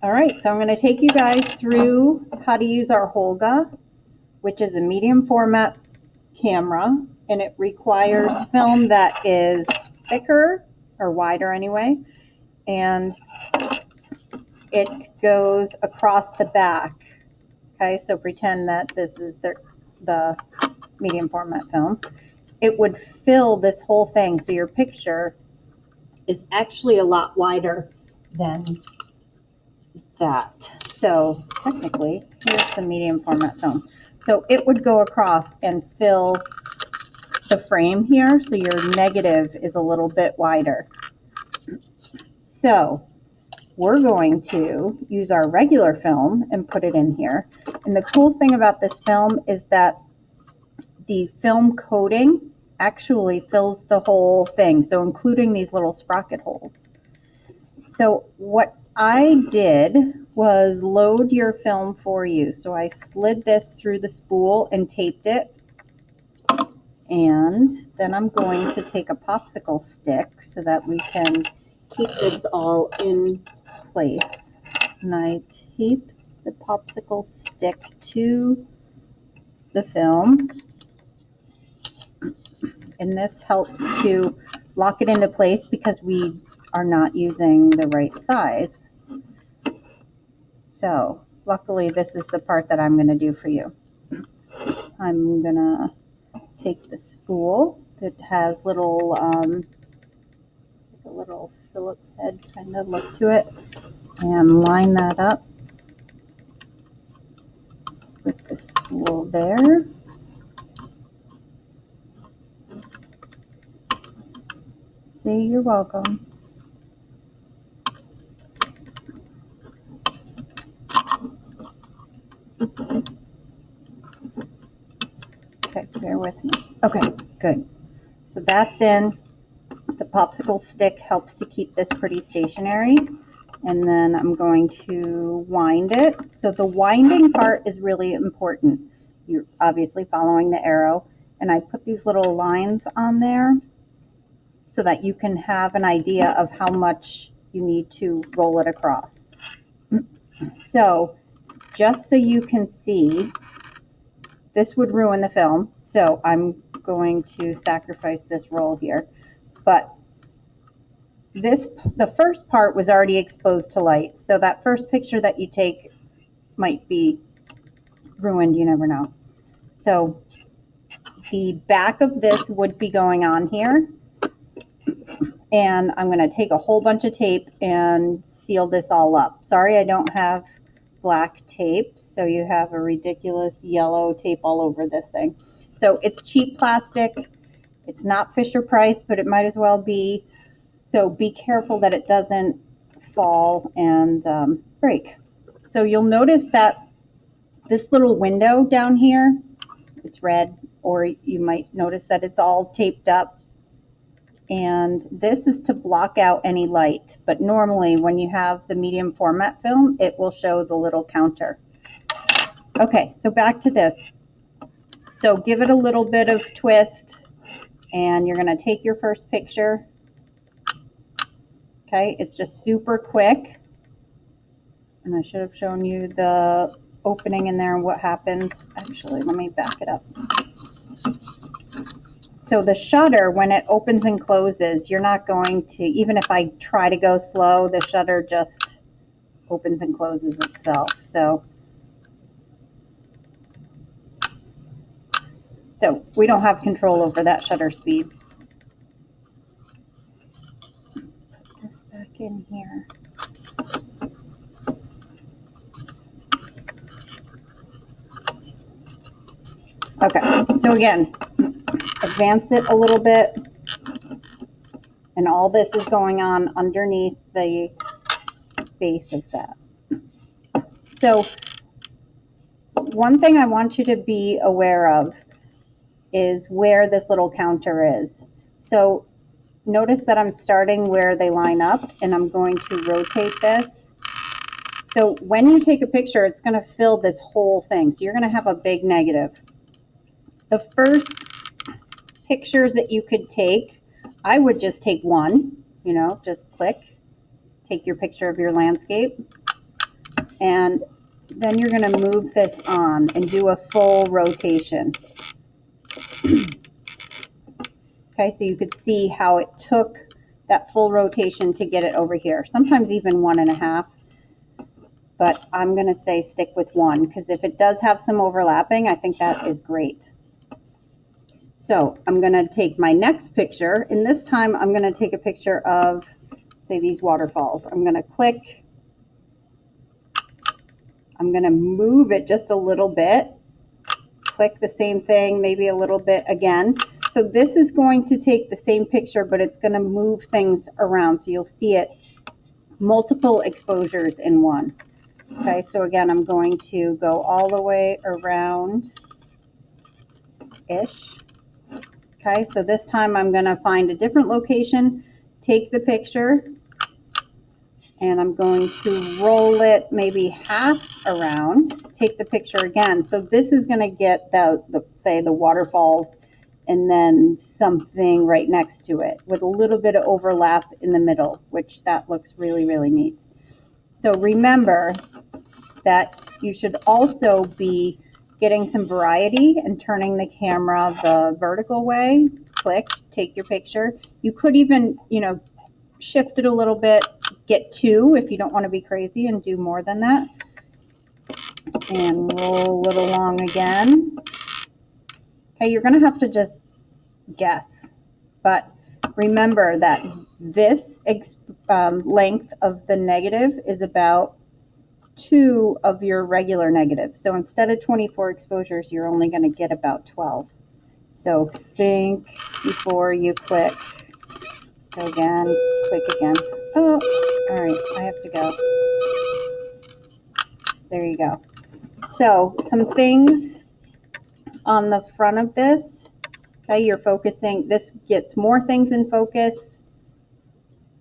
All right, so I'm going to take you guys through how to use our Holga, which is a medium format camera, and it requires film that is thicker or wider anyway, and it goes across the back. Okay, so pretend that this is the medium format film. It would fill this whole thing, so your picture is actually a lot wider than that. So technically, here's some medium format film. So it would go across and fill the frame here, so your negative is a little bit wider. So we're going to use our regular film and put it in here. And the cool thing about this film is that the film coating actually fills the whole thing, so including these little sprocket holes. So what I did was load your film for you. So I slid this through the spool and taped it. And then I'm going to take a popsicle stick so that we can keep this all in place. And I tape the popsicle stick to the film. And this helps to lock it into place because we are not using the right size. So luckily this is the part that I'm going to do for you. I'm going to take the spool that has little, a little Phillips head kind of look to it, and line that up with the spool there. See, you're welcome. Okay, bear with me. Okay, good. So that's in. The popsicle stick helps to keep this pretty stationary. And then I'm going to wind it. So the winding part is really important. You're obviously following the arrow. And I put these little lines on there so that you can have an idea of how much you need to roll it across. So just so you can see, this would ruin the film. So I'm going to sacrifice this roll here. But the first part was already exposed to light. So that first picture that you take might be ruined, you never know. So the back of this would be going on here. And I'm going to take a whole bunch of tape and seal this all up. Sorry, I don't have black tape, so you have a ridiculous yellow tape all over this thing. So it's cheap plastic. It's not Fisher Price, but it might as well be. So be careful that it doesn't fall and break. So you'll notice that this little window down here, it's red, or you might notice that it's all taped up. And this is to block out any light. But normally when you have the medium format film, it will show the little counter. Okay, so back to this. So give it a little bit of twist, and you're going to take your first picture. Okay, it's just super quick. And I should have shown you the opening in there and what happens. Actually, let me back it up. So the shutter, when it opens and closes, you're not going to, even if I try to go slow, the shutter just opens and closes itself. So we don't have control over that shutter speed. Put this back in here. Okay, so again, advance it a little bit, and all this is going on underneath the base of that. So one thing I want you to be aware of is where this little counter is. So notice that I'm starting where they line up, and I'm going to rotate this. So when you take a picture, it's going to fill this whole thing. So you're going to have a big negative. The first pictures that you could take, I would just take one, just click, take your picture of your landscape. And then you're going to move this on and do a full rotation. Okay, so you could see how it took that full rotation to get it over here. Sometimes even 1.5, but I'm going to say stick with 1 because if it does have some overlapping, I think that is great. So I'm going to take my next picture, and this time I'm going to take a picture of, say, these waterfalls. I'm going to click. I'm going to move it just a little bit. Click the same thing, maybe a little bit again. So this is going to take the same picture, but it's going to move things around. So you'll see it multiple exposures in one. Okay, so again, I'm going to go all the way around-ish. Okay, so this time I'm going to find a different location, take the picture, and I'm going to roll it maybe half around, take the picture again. So this is going to get say the waterfalls and then something right next to it with a little bit of overlap in the middle, which that looks really, really neat. So remember that you should also be getting some variety and turning the camera the vertical way. Click, take your picture. You could even, shift it a little bit, get 2 if you don't want to be crazy and do more than that. And roll it along again. Okay, you're going to have to just guess. But remember that this length of the negative is about 2 of your regular negative. So instead of 24 exposures, you're only going to get about 12. So think before you click. So again, click again. Oh, all right, I have to go. There you go. So some things on the front of this. Okay, you're focusing. This gets more things in focus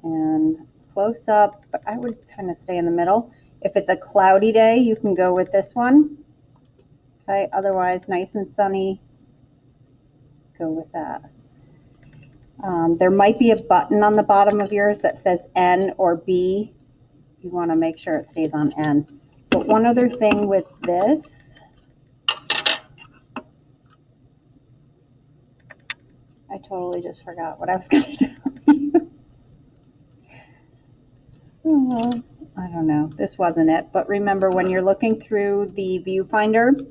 and close up, but I would kind of stay in the middle. If it's a cloudy day, you can go with this one. Okay, otherwise nice and sunny, go with that. There might be a button on the bottom of yours that says N or B. You want to make sure it stays on N. But one other thing with this, I totally just forgot what I was going to tell you. Oh, I don't know. This wasn't it. But remember, when you're looking through the viewfinder,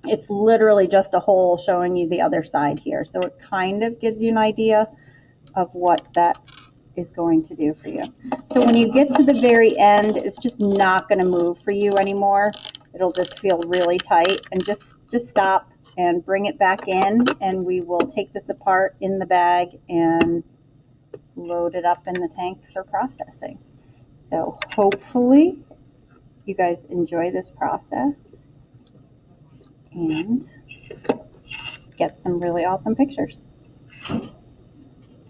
it's literally just a hole showing you the other side here. So it kind of gives you an idea of what that is going to do for you. So when you get to the very end, it's just not going to move for you anymore. It'll just feel really tight, and just stop and bring it back in, and we will take this apart in the bag and load it up in the tank for processing. So hopefully you guys enjoy this process and get some really awesome pictures.